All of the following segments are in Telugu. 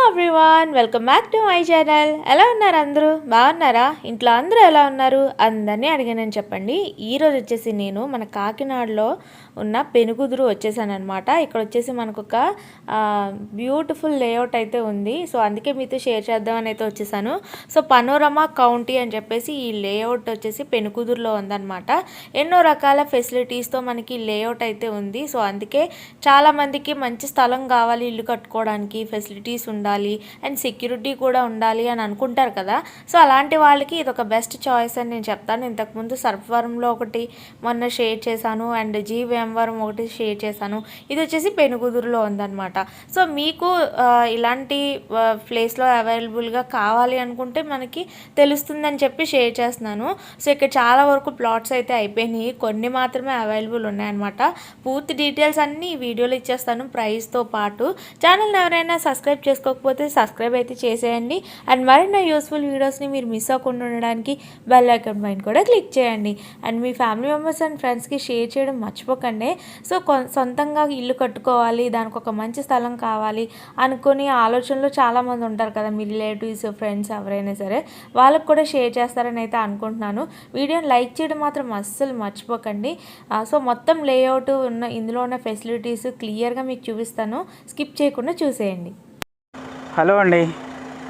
Everyone, welcome back to my channel. ఎలా ఉన్నారు అందరూ? బాగున్నారా? ఇంట్లో అందరూ ఎలా ఉన్నారు? అందరినీ అడిగానని చెప్పండి. ఈరోజు వచ్చేసి నేను మన కాకినాడలో ఉన్న పెనుకుదురు వచ్చేసాను అనమాట. ఇక్కడ వచ్చేసి మనకు ఒక బ్యూటిఫుల్ లేఅవుట్ అయితే ఉంది. సో అందుకే మీతో షేర్ చేద్దామని అయితే వచ్చేసాను. సో పనోరమా కౌంటీ అని చెప్పేసి ఈ లేఅవుట్ వచ్చేసి పెనుకుదురులో ఉందన్నమాట. ఎన్నో రకాల ఫెసిలిటీస్తో మనకి లేఅవుట్ అయితే ఉంది. సో అందుకే చాలామందికి మంచి స్థలం కావాలి ఇల్లు కట్టుకోవడానికి, ఫెసిలిటీస్ ఉండాలి అండ్ సెక్యూరిటీ కూడా ఉండాలి అని అనుకుంటారు కదా. సో అలాంటి వాళ్ళకి ఇది ఒక బెస్ట్ చాయిస్ అని నేను చెప్తాను. ఇంతకుముందు సర్పవరంలో ఒకటి మొన్న షేర్ చేశాను అండ్ జీవేంవరం ఒకటి షేర్ చేశాను. ఇది వచ్చేసి పెనుగుదురులో ఉందన్నమాట. సో మీకు ఇలాంటి ప్లేస్లో అవైలబుల్గా కావాలి అనుకుంటే మనకి తెలుస్తుందని చెప్పి షేర్ చేస్తున్నాను. సో ఇక్కడ చాలా వరకు ప్లాట్స్ అయితే అయిపోయినాయి, కొన్ని మాత్రమే అవైలబుల్ ఉన్నాయన్నమాట. పూర్తి డీటెయిల్స్ అన్నీ ఈ వీడియోలో ఇచ్చేస్తాను ప్రైస్తో పాటు. ఛానల్ని ఎవరైనా సబ్స్క్రైబ్ చేసుకోకపోతే సబ్స్క్రైబ్ అయితే చేసేయండి అండ్ మరిన్ని యూస్ఫుల్ వీడియోస్ని మీరు మిస్ అవ్వకుండా ఉండడానికి బెల్ ఐకాన్ పైన కూడా క్లిక్ చేయండి and me family members and ఫ్రెండ్స్కి షేర్ చేయడం మర్చిపోకండి. సో సొంతంగా ఇల్లు కట్టుకోవాలి, దానికి ఒక మంచి స్థలం కావాలి అనుకుని ఆలోచనలో చాలామంది ఉంటారు కదా, మీ రిలేటివ్స్ ఫ్రెండ్స్ ఎవరైనా సరే, వాళ్ళకు కూడా షేర్ చేస్తారని అయితే అనుకుంటున్నాను. వీడియోని లైక్ చేయడం మాత్రం అస్సలు మర్చిపోకండి. సో మొత్తం లేఅవుట్ ఉన్న ఇందులో ఉన్న ఫెసిలిటీస్ క్లియర్గా మీకు చూపిస్తాను, స్కిప్ చేయకుండా చూసేయండి. హలో అండి,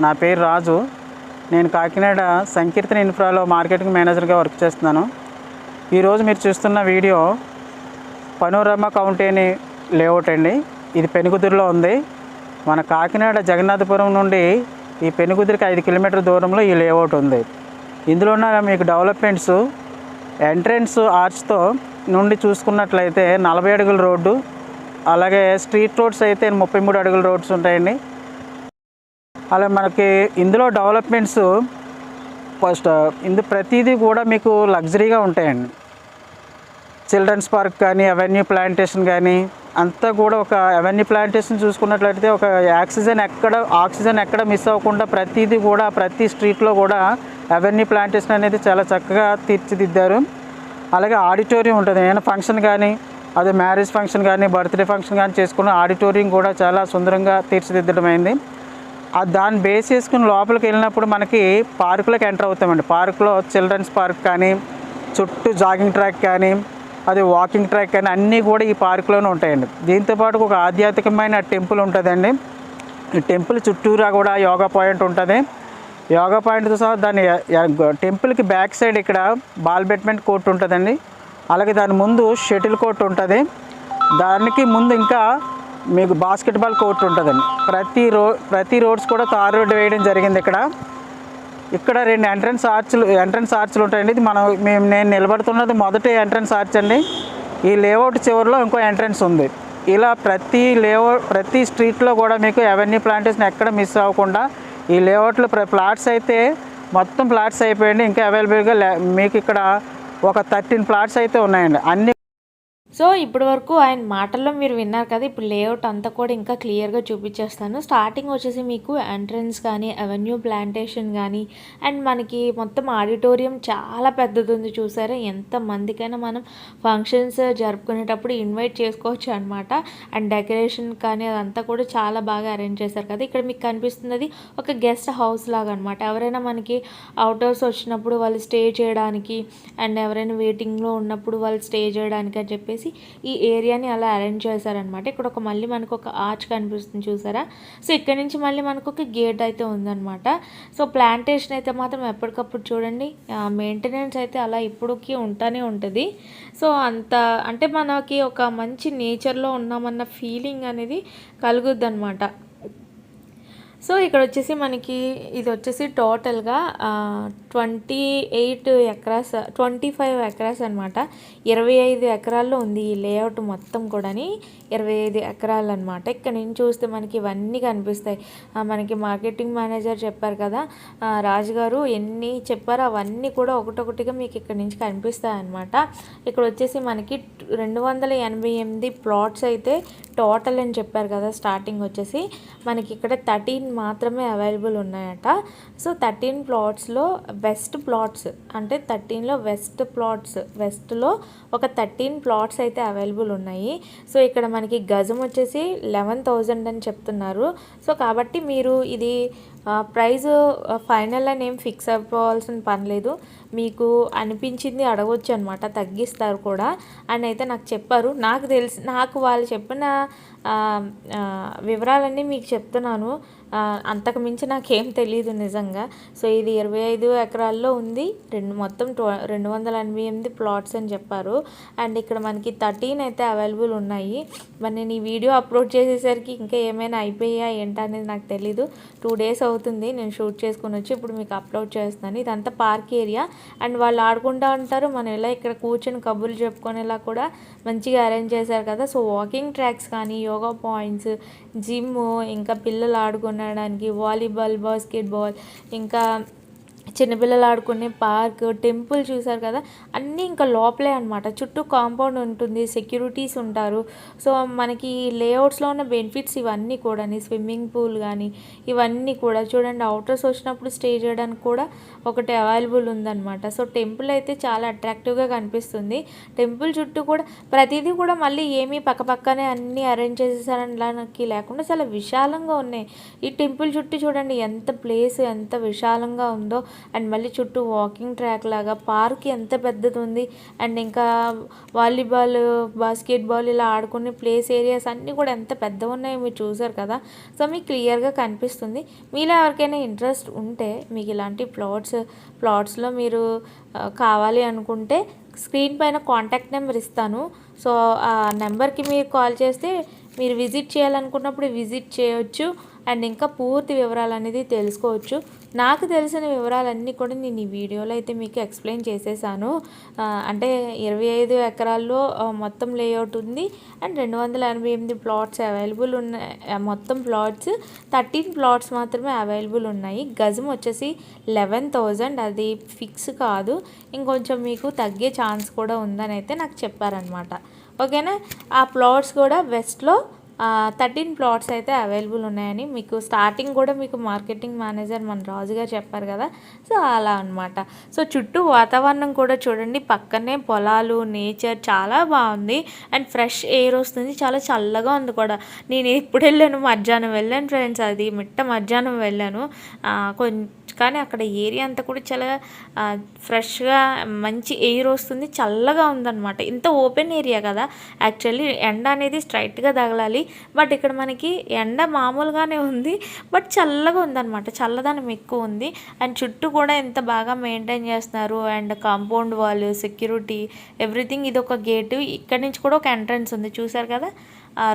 నా పేరు రాజు. నేను కాకినాడ సంకీర్తన ఇన్ఫ్రాలో మార్కెటింగ్ మేనేజర్గా వర్క్ చేస్తున్నాను. ఈరోజు మీరు చూస్తున్న వీడియో పనోరమా కౌంటీ అని లేఅవుట్ అండి. ఇది పెనుకుదురులో ఉంది. మన కాకినాడ జగన్నాథపురం నుండి ఈ పెనుకుదురికి 5 కిలోమీటర్ల దూరంలో ఈ లేఅవుట్ ఉంది. ఇందులో ఉన్న మీకు డెవలప్మెంట్స్ ఎంట్రన్స్ ఆర్చ్తో నుండి చూసుకున్నట్లయితే 40 అడుగుల రోడ్డు, అలాగే స్ట్రీట్ రోడ్స్ అయితే 33 అడుగుల రోడ్స్ ఉంటాయండి. అలా మనకి ఇందులో డెవలప్మెంట్స్ ఫస్ట్ ప్రతిదీ కూడా మీకు లగ్జరీగా ఉంటాయండి. చిల్డ్రన్స్ పార్క్ కానీ, అవెన్యూ ప్లాంటేషన్ కానీ అంతా కూడా ఒక అవెన్యూ ప్లాంటేషన్ చూసుకున్నట్లయితే ఒక ఆక్సిజన్ ఎక్కడ మిస్ అవ్వకుండా ప్రతిదీ కూడా ప్రతి స్ట్రీట్లో కూడా అవెన్యూ ప్లాంటేషన్ అనేది చాలా చక్కగా తీర్చిదిద్దారు. అలాగే ఆడిటోరియం ఉంటుంది. ఏమైనా ఫంక్షన్ కానీ, అదే మ్యారేజ్ ఫంక్షన్ కానీ, బర్త్డే ఫంక్షన్ కానీ చేసుకున్న ఆడిటోరియం కూడా చాలా సుందరంగా తీర్చిదిద్దడం అయింది. దాన్ని బేస్ చేసుకుని లోపలికి వెళ్ళినప్పుడు మనకి పార్కులకు ఎంటర్ అవుతామండి. పార్కులో చిల్డ్రన్స్ పార్క్ కానీ, చుట్టూ జాగింగ్ ట్రాక్ కానీ, అది వాకింగ్ ట్రాక్ కానీ అన్నీ కూడా ఈ పార్కులోనే ఉంటాయండి. దీంతోపాటు ఒక ఆధ్యాత్మికమైన టెంపుల్ ఉంటుందండి. ఈ టెంపుల్ చుట్టూరా కూడా యోగా పాయింట్ ఉంటుంది. యోగా పాయింట్తో సహా దాని టెంపుల్కి బ్యాక్ సైడ్ ఇక్కడ బాల్ బ్యాడ్మింటన్ కోర్ట్ ఉంటుందండి. అలాగే దాని ముందు షటిల్ కోర్ట్ ఉంటుంది. దానికి ముందు ఇంకా మీకు బాస్కెట్బాల్ కోర్ట్ ఉంటుందండి. ప్రతి రోడ్స్ కూడా తార్ రోడ్డు వేయడం జరిగింది. ఇక్కడ 2 ఎంట్రన్స్ ఆర్చ్లు ఉంటాయండి. ఇది నేను నిలబడుతున్నది మొదటి ఎంట్రన్స్ ఆర్చ్ అండి. ఈ లేఅవుట్ చివరిలో ఇంకో ఎంట్రన్స్ ఉంది. ఇలా ప్రతి స్ట్రీట్లో కూడా మీకు అవెన్యూ ప్లాంటేషన్ ఎక్కడ మిస్ అవ్వకుండా ఈ లేఅవుట్లో ప్లాట్స్ అయితే మొత్తం ప్లాట్స్ అయిపోయండి. ఇంకా అవైలబుల్గా మీకు ఇక్కడ ఒక 13 ప్లాట్స్ అయితే ఉన్నాయండి. అన్ని సో ఇప్పటి వరకు ఆయన మాటల్లో మీరు విన్నారు కదా. ఇప్పుడు లేఅవుట్ అంతా కూడా ఇంకా క్లియర్గా చూపించేస్తాను. స్టార్టింగ్ వచ్చేసి మీకు ఎంట్రన్స్ కానీ, అవెన్యూ ప్లాంటేషన్ కానీ అండ్ మనకి మొత్తం ఆడిటోరియం చాలా పెద్దది ఉంది. చూసారా, ఎంతమందికైనా మనం ఫంక్షన్స్ జరుపుకునేటప్పుడు ఇన్వైట్ చేసుకోవచ్చు అనమాట. అండ్ డెకరేషన్ కానీ అదంతా కూడా చాలా బాగా అరేంజ్ చేశారు కదా. ఇక్కడ మీకు కనిపిస్తున్నది ఒక గెస్ట్ హౌస్ లాగా అనమాట. ఎవరైనా మనకి అవుటర్స్ వచ్చినప్పుడు వాళ్ళు స్టే చేయడానికి అండ్ ఎవరైనా వెయిటింగ్లో ఉన్నప్పుడు వాళ్ళు స్టే చేయడానికి అని చెప్పేసి ఈ ఏరియాని అలా అరేంజ్ చేశారనమాట. ఇక్కడ మళ్ళీ మనకు ఒక ఆర్చ్ కనిపిస్తుంది చూసారా. సో ఇక్కడ నుంచి మళ్ళీ మనకు ఒక గేట్ అయితే ఉందన్నమాట. సో ప్లాంటేషన్ అయితే మాత్రం ఎప్పటికప్పుడు చూడండి, మెయింటెనెన్స్ అయితే అలా ఇప్పటికీ ఉంటానే ఉంటుంది. సో అంటే మనకి ఒక మంచి నేచర్లో ఉన్నామన్న ఫీలింగ్ అనేది కలుగుద్ది అనమాట. సో ఇక్కడ వచ్చేసి మనకి ఇది వచ్చేసి టోటల్గా 25 ఎకరాస్ అనమాట. 25 ఎకరాల్లో ఉంది ఈ లేఅవుట్ మొత్తం కూడా. 25 ఎకరాలు అనమాట. ఇక్కడ నుంచి చూస్తే మనకి ఇవన్నీ కనిపిస్తాయి. మనకి మార్కెటింగ్ మేనేజర్ చెప్పారు కదా రాజుగారు, ఎన్ని చెప్పారో అవన్నీ కూడా ఒకటొకటిగా మీకు ఇక్కడ నుంచి కనిపిస్తాయి అనమాట. ఇక్కడ వచ్చేసి మనకి 288 ప్లాట్స్ అయితే టోటల్ అని చెప్పారు కదా. స్టార్టింగ్ వచ్చేసి మనకి ఇక్కడ 13 మాత్రమే అవైలబుల్ ఉన్నాయట. సో 13 ప్లాట్స్లో వెస్ట్ ప్లాట్స్ అంటే 13లో వెస్ట్లో ఒక 13 ప్లాట్స్ అయితే అవైలబుల్ ఉన్నాయి. సో ఇక్కడ మనకి గజం వచ్చేసి 11,000 అని చెప్తున్నారు. సో కాబట్టి మీరు ఇది ప్రైస్ ఫైనల్ అని ఏం ఫిక్స్ అయిపోవాల్సిన పని లేదు. మీకు అనిపించింది అడగొచ్చు అనమాట, తగ్గిస్తారు కూడా అని అయితే నాకు చెప్పారు. నాకు వాళ్ళు చెప్పిన వివరాలన్నీ మీకు చెప్తున్నాను. అంతకు మించి నాకేం తెలియదు నిజంగా. సో ఇది 25 ఎకరాల్లో ఉంది. మొత్తం 288 ప్లాట్స్ అని చెప్పారు. అండ్ ఇక్కడ మనకి 13 అయితే అవైలబుల్ ఉన్నాయి. మరి నేను ఈ వీడియో అప్లోడ్ చేసేసరికి ఇంకా ఏమైనా అయిపోయా ఏంటా అనేది నాకు తెలీదు. 2 days అవుతుంది నేను షూట్ చేసుకొని వచ్చి ఇప్పుడు మీకు అప్లోడ్ చేస్తున్నాను. ఇదంతా పార్క్ ఏరియా అండ్ వాళ్ళు ఆడుకుంటూ ఉంటారు. మనం ఇలా ఇక్కడ కూర్చొని కబుర్లు చెప్పుకునేలా కూడా మంచిగా అరేంజ్ చేశారు కదా. సో వాకింగ్ ట్రాక్స్ కానీ, యోగా పాయింట్స్, జిమ్, ఇంకా పిల్లలు ఆడుకోవడానికి వాలీబాల్, బాస్కెట్బాల్, ఇంకా చిన్నపిల్లలు ఆడుకునే పార్క్, టెంపుల్ చూసారు కదా, అన్నీ ఇంకా లోపలే అనమాట. చుట్టూ కాంపౌండ్ ఉంటుంది, సెక్యూరిటీస్ ఉంటారు. సో మనకి లేఅవుట్స్లో ఉన్న బెనిఫిట్స్ ఇవన్నీ కూడా, స్విమ్మింగ్ పూల్ కానీ ఇవన్నీ కూడా చూడండి. అవుటర్స్ వచ్చినప్పుడు స్టే చేయడానికి కూడా ఒకటి అవైలబుల్ ఉందన్నమాట. సో టెంపుల్ అయితే చాలా అట్రాక్టివ్గా కనిపిస్తుంది. టెంపుల్ చుట్టూ కూడా ప్రతిదీ కూడా మళ్ళీ ఏమీ పక్కపక్కనే అన్నీ అరేంజ్ చేసేసారనడానికి లేకుండా చాలా విశాలంగా ఉన్నాయి. ఈ టెంపుల్ చుట్టూ చూడండి ఎంత ప్లేస్ ఎంత విశాలంగా ఉందో. అండ్ మళ్ళీ చుట్టూ వాకింగ్ ట్రాక్ లాగా పార్క్ ఎంత పెద్దది ఉంది. అండ్ ఇంకా వాలీబాల్, బాస్కెట్బాల్ ఇలా ఆడుకునే ప్లేస్ ఏరియాస్ అన్నీ కూడా ఎంత పెద్దగా ఉన్నాయో మీరు చూసారు కదా. సో మీకు క్లియర్గా కనిపిస్తుంది. మీలో ఎవరికైనా ఇంట్రెస్ట్ ఉంటే మీకు ఇలాంటి ప్లాట్స్లో మీరు కావాలి అనుకుంటే స్క్రీన్ పైన కాంటాక్ట్ నెంబర్ ఇస్తాను. సో ఆ నెంబర్కి మీరు కాల్ చేస్తే మీరు విజిట్ చేయాలనుకున్నప్పుడు విజిట్ చేయొచ్చు. అండ్ ఇంకా పూర్తి వివరాలు అనేది తెలుసుకోవచ్చు. నాకు తెలిసిన వివరాలన్నీ కూడా నేను ఈ వీడియోలో అయితే మీకు ఎక్స్ప్లెయిన్ చేసేసాను. అంటే 25 ఎకరాల్లో మొత్తం లేఅవుట్ ఉంది. అండ్ 288 ప్లాట్స్ అవైలబుల్ ఉన్నాయి. మొత్తం ప్లాట్స్ 13 ప్లాట్స్ మాత్రమే అవైలబుల్ ఉన్నాయి. గజం వచ్చేసి 11,000, అది ఫిక్స్ కాదు, ఇంకొంచెం మీకు తగ్గే ఛాన్స్ కూడా ఉందని అయితే నాకు చెప్పారనమాట. ఓకేనా. ఆ ప్లాట్స్ కూడా వెస్ట్లో 13 ప్లాట్స్ అయితే అవైలబుల్ ఉన్నాయని మీకు స్టార్టింగ్ కూడా మీకు మార్కెటింగ్ మేనేజర్ మన రాజు గారు చెప్పారు కదా. సో అలా అనమాట. సో చుట్టూ వాతావరణం కూడా చూడండి, పక్కనే పొలాలు, నేచర్ చాలా బాగుంది. అండ్ ఫ్రెష్ ఎయిర్ వస్తుంది, చాలా చల్లగా ఉంది కూడా. నేను ఎప్పుడు వెళ్ళాను, మధ్యాహ్నం వెళ్ళాను ఫ్రెండ్స్, అది మధ్యాహ్నం వెళ్ళాను కానీ అక్కడ ఏరియా అంతా కూడా చాలా ఫ్రెష్గా మంచి ఎయిర్ వస్తుంది, చల్లగా ఉందన్నమాట. ఇంత ఓపెన్ ఏరియా కదా, యాక్చువల్లీ ఎండ అనేది స్ట్రైట్గా తగలాలి. బట్ ఇక్కడ మనకి ఎండ మామూలుగానే ఉంది, బట్ చల్లగా ఉందన్నమాట, చల్లదనం ఎక్కువ ఉంది. అండ్ చుట్టూ కూడా ఎంత బాగా మెయింటైన్ చేస్తున్నారు. అండ్ కాంపౌండ్ వాళ్ళు, సెక్యూరిటీ, ఎవ్రీథింగ్. ఇది ఒక గేటు, ఇక్కడ నుంచి కూడా ఒక ఎంట్రన్స్ ఉంది చూసారు కదా,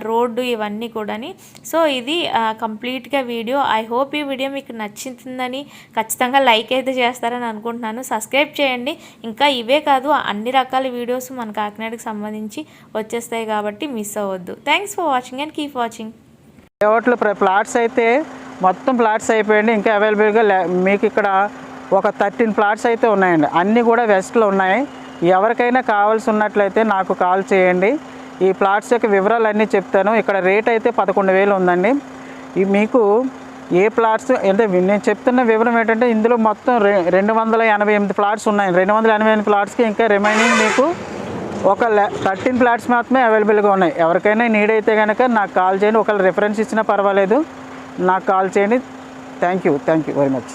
రోడ్డు ఇవన్నీ కూడాని. సో ఇది కంప్లీట్గా వీడియో. ఐ హోప్ ఈ వీడియో మీకు నచ్చుతుందని, ఖచ్చితంగా లైక్ అయితే చేస్తారని అనుకుంటున్నాను. సబ్స్క్రైబ్ చేయండి. ఇంకా ఇవే కాదు, అన్ని రకాల వీడియోస్ మన కాకినాడకి సంబంధించి వచ్చేస్తాయి కాబట్టి మిస్ అవ్వద్దు. Thanks for watching and keep watching. లేఅవుట్లో ప్లాట్స్ అయితే మొత్తం ప్లాట్స్ అయిపోయింది. ఇంకా అవైలబుల్గా మీకు ఇక్కడ ఒక 13 ప్లాట్స్ అయితే ఉన్నాయండి. అన్నీ కూడా వెస్ట్లో ఉన్నాయి. ఎవరికైనా కావాల్సి ఉన్నట్లయితే నాకు కాల్ చేయండి. ఈ ప్లాట్స్ యొక్క వివరాలు అన్నీ చెప్తాను. ఇక్కడ రేట్ అయితే 11,000 ఉందండి. మీకు ఏ ప్లాట్స్ అంటే నేను చెప్తున్న వివరం ఏంటంటే ఇందులో మొత్తం 288 ప్లాట్స్ ఉన్నాయి. 288 ప్లాట్స్కి ఇంకా రిమైనింగ్ మీకు ఒక 13 ప్లాట్స్ మాత్రమే అవైలబుల్గా ఉన్నాయి. ఎవరికైనా నీడ్ అయితే కనుక నాకు కాల్ చేయండి. ఒకవేళ రిఫరెన్స్ ఇచ్చినా పర్వాలేదు, నాకు కాల్ చేయండి. Thank you very much.